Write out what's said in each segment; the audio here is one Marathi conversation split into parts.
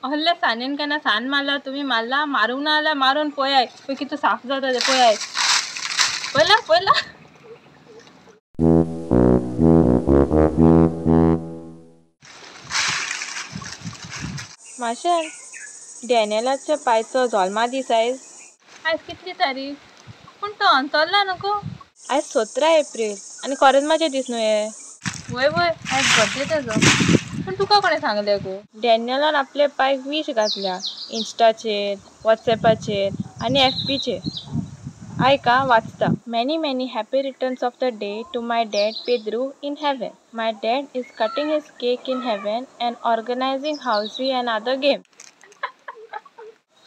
हल्ले सानेन केन्ना सान मारला तुम्ही मारला मारूंक ना जाल्यार मारून पळयाय पळय कितें साफ जाता तें पळयाय पळयला पळयला माशेल डॅनियलाच्या पायचो जल्मा दीस आयज आयज कितली तारीख पूण तो अंतरला नको आयज 17 एप्रील आनी कोरेजमाचे दीस न्हू हे वय वय आयज बर्थडे तेजो पूण तुका कोणें सांगलें गो डॅनियलान आपले पांय विश घातल्या इंस्टाचेर वॉट्सॅपाचेर आनी एफबीचेर आयका वाचता many many happy returns of the day to my dad Pedro in heaven my dad is cutting his cake in heaven and organising housie and other game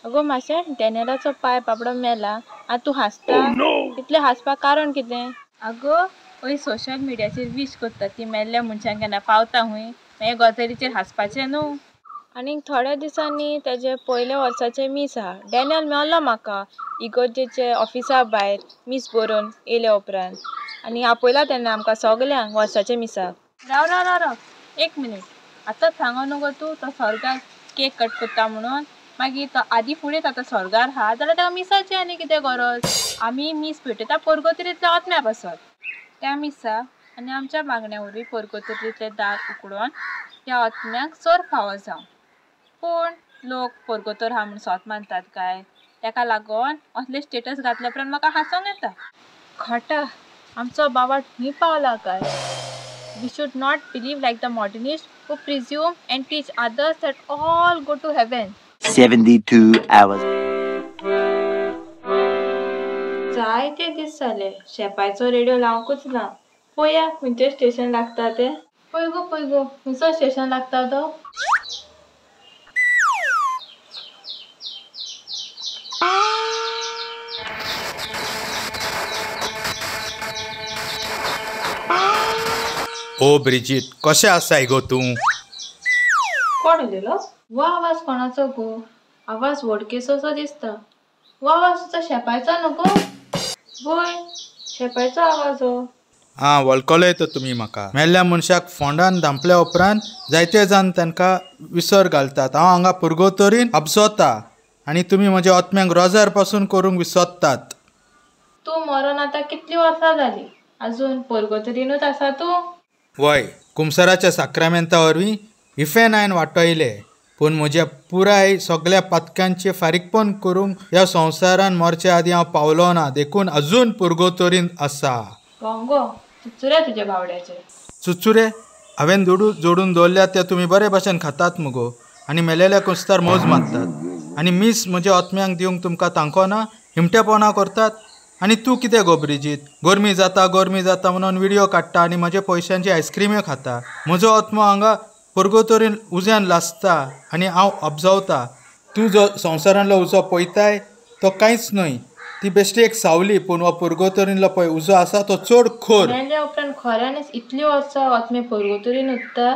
अगो माशे डॅनियलाचो पाय बाबडो मेला आनी तूं हांसता इतलें हांसपाक कारण कितें आगो हय सोशल मिडियाचेर विश करता ती मेल्ल्या मनशांक केन्ना पावता हूंय मागीर गजालीचेर हांसपाचें न्हू आनीक थोड्या दिसांनी तेजे पयल्या वर्साचें मीस आहा डॅनियल मेळ्ळो म्हाका इगोर्जेचे ऑफिसा भायर मीस बरोवन येयल्या उपरांत आनी आपयला तेन्ना आमकां सगल्यांक वर्साच्या मिसाक राव राव राव राव एक मिनीट आतांच सांगो न्हू तूं तो स्वर्गाक केक कट करता म्हणून मागीर तो आदी फुडेंच आतां स्वर्गार आहा जाल्यार ताका मिसाची आनी कितें गरज आमी मीस भेटयता परगोतरींतल्या ओतम्या पासत त्या मिसा आनी आमच्या मागण्या वरवीं परगोतरींतलें दार उकडोवन त्या ओतम्यांक सर फावो जावं पूण लोक परगोतर आहा म्हूण सोत मानतात काय ताका लागून असले स्टेटस घातल्या उपरांत म्हाका हांसूंक येता खटा आमचो बाबा खंय पावला काय we should not believe like the modernist who presume and teach others that all go to heaven 72 hours जायते दीस जाले शेपायचो रेडिओ लावंकूच ना पळया खंयचें स्टेशन लागता तें पळय गो खंयचो स्टेशन लागता तो ओ ब्रिजीट कशें आसाय गो तूं कोण उलयलो वो आवाज कोणाचो गो आवाज वडकेसोसो दिसता वो आवाज तुजो शेपायचो न्हू वय शेपायचो आवाज हो हां वळखलोय तर तुमी म्हाका मेल्ल्या मनशाक फोंडान धांपल्या उपरांत जायते जाण तांकां विसर घालतात हांव हांगा पुर्गोतोरीन अबजोता आनी तुमी म्हज्या ओतम्यांक रोजार पासून करूंक विसोत्तात तूं मरोन आतां कितलीं वर्सां जालीं आजून पुर्गोतोरीनूच आसा तूं वय कुमसराच्या साक्रामेंता वरवीं इफेन हांवें वाटयले पूण म्हज्या पुराय सगळ्या पथकांचे फारीकपण करूंक ह्या संवसारान मरच्या आदीं हांव पावलो ना देखून अजून पुर्गोतोरीन आसा गो चुचुरे तुजे बावड्याचे चुचुरे हांवें जोडून दवरल्या ते तुमी बरे भाशेन खातात मुगो आनी मेलेल्या कुस्तार मोज मारतात आनी मीस म्हज्या ओतम्यांक दिवंक तुमकां तांको ना हिमटेपणां करतात आनी तूं कितें गो ब्रिजीत गरमी जाता म्हणून व्हिडिओ काडटा आनी म्हज्या पयशांची आयस्क्रीम्यो खाता म्हजो ओतमो हांगा पुर्गोतोरीन उज्यान लासता आनी हांव अबजवता तूं जो संवसारांतलो उजो पळयताय तो कांयच न्हय ती बेश्टी एक सावली पूण हो पुर्गोतोरींतलो पळय उजो आसा तो चड खोर मेल्ल्या उपरांत खऱ्यानीच इतलीं वर्सां ओतमे पुर्गोतोरीन उत्ता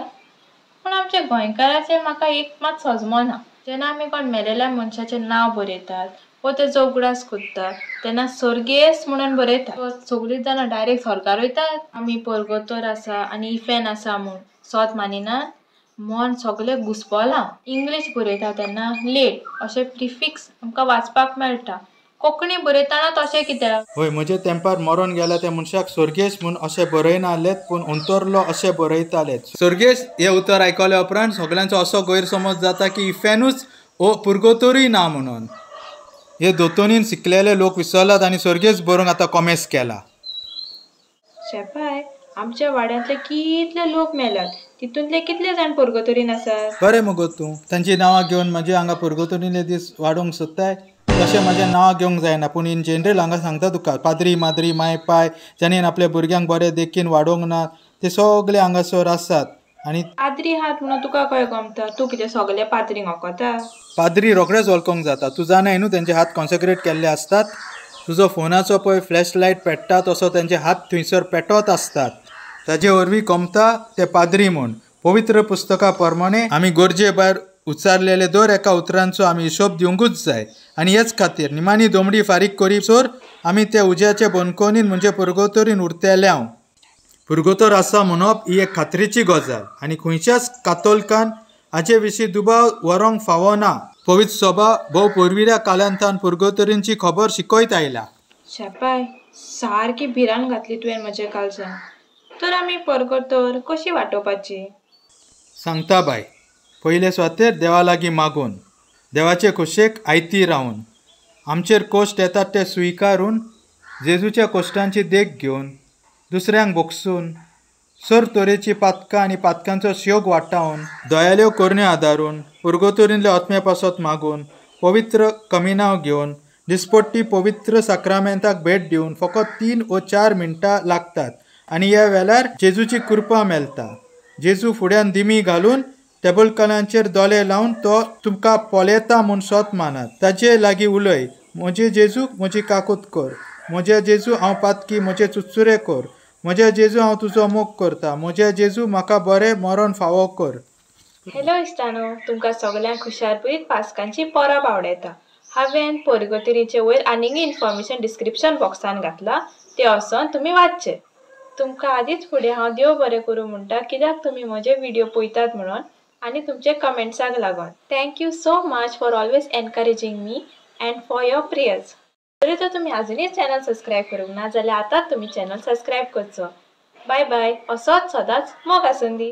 पूण आमच्या गोंयकाराचेर म्हाका एक मात सजमना जेन्ना आमी कोण मेलेल्या मनशाचें नांव बरयतात वो तेजो उगडास कोत्तात तेन्ना सर्गेस म्हणून बरयतात सगळीं जाणां डायरेक्ट स्वर्गार वयतात आमी पुर्गोतोर आसा आनी इफेन आसा म्हूण सोत मानिनात मन सगळें घुस्पलां इंग्लीश बरयता तेन्ना लेट अशें प्रिफिक्स आमकां वाचपाक मेळटा कोंकणी बरयतना तशें कित्याक हय म्हज्या तेंपार मरोन गेल्या त्या मनशाक सर्गेस म्हूण अशें बरयनासलें पूण अंतरलो अशें बरयताले सर्गेस हें उतर आयकल्या उपरांत सगळ्यांचो असो गैरसमज जाता की इफेनूच ओ पुर्गोतोरी ना म्हणून हे दोतोनीन शिकलेले लोक विसरलात आनी सर्गेस बरोवंक आतां कॉमेस केला शेपाय आमच्या वाड्यांतले कितले लोक मेल्यात तितूंतले कितले जाण पुर्गोतोरीन आसात बरें मुगो तूं तांची नांवां घेवन म्हजे हांगा पुर्गोतोरीले दीस वाडोवंक सोदताय तशें म्हजें नांव घेवंक जायना पूण इन जनरल हांगा सांगता तुका पाद्री माद्री माय पाय जाणेन आपल्या भुरग्यांक बरें देखीन वाडोवंक ना ते सगळे हांगासर आसात आनी पाद्री हात म्हणून तुका कळ्ळें गमता तूं कितें सगळे पाद्रींक वखता पाद्री रोखडेच वळखोंक जाता तूं जाणाय न्हू तेंचे हात कॉन्सेक्रेट केल्ले आसतात तुजो फोनाचो पळय फ्लॅश लायट पेट्टा तसो तेंचे हात थंयसर पेटोत आसतात ताजे वरवीं गमता ते पाद्री म्हूण पवित्र पुस्तका प्रमाणे आमी गरजे भायर उच्चारलेले दर एका उतरांचो आमी हिशोब दिवंकूच जाय आनी हेच खातीर निमाणी दोमडी फारीक करीसर आमी त्या उज्याचे बंदकोनीन म्हणजे पुर्गोतोरीन उरतेले पुर्गोतोर आसा म्हणप ही एक खात्रेची गजाल आनी खंयच्याच कातोलिकान हाचे विशीं दुबाव व्हरोंक फावो ना. पवित्र सभा भोव पोरविल्या कालांतान पुर्गोतरींची खबर शिकयत आयल्या. शापाय सारकी भिरान घातली तुवें म्हजे काळजान. तर आमी परगोतर कशी वाटोवपाची? सांगता बाय. पयले स्वातेर देवा लागीं मागून, देवाचे खोशेक आयती रावन, आमचेर कोश्ट येतात ते स्विकारून, जेजूच्या कोश्टांची देख घेवन, दुसऱ्यांक भोगसून, सर तरेची पातकां आनी पातकांचो शेग वाटावन, दोयाल्यो कोरण्यो आदारून, पुर्गोतोरींतले आत्मे पासत मागून, पवित्र कमिनाव घेवन, दिसपट्टी पवित्र साक्रामेंताक भेट दिवन फकत 3 वा 4 मिनटां लागतात आनी ह्या वेळार जेजूची कृपा मेळटा. जेजू फुड्यान दिमी घालून टेबल कलांचेर दोले लावन तो तुमकां पोलेता म्हूण सोत मानात. ताचे लागीं उलय, म्हजे जेजू म्हजी काकूत कर, म्हज्या जेजू हांव पातकी म्हजे चुचुरे कर, म्हज्या जेजू हांव तुजो मोग करता, म्हज्या जेजू म्हाका बरें मरण फावो कर. हॅलो इश्टानो, तुमकां सगळ्यांक खुशालपरीत पास्कांची परब आवडटा. हांवें परगोतरीचे वयर आनीक इन्फॉर्मेशन डिस्क्रिप्शन बॉक्सान घातला, ते वचोन तुमी वाचचे. तुमकां आदींच फुडें हांव देव बरें करूं म्हणटा, कित्याक तुमी म्हजे व्हिडिओ पळयतात म्हणून आनी तुमचे कमेंट्साक लागून. Thank you so much for always encouraging me and for your prayers. जरी तर तुम्ही अजुनूय चॅनल सबस्क्राईब करूंक ना जाल्यार आतांच तुम्ही चॅनल सबस्क्राईब करचो. Bye bye. असोच सदांच मोग आसूं दी.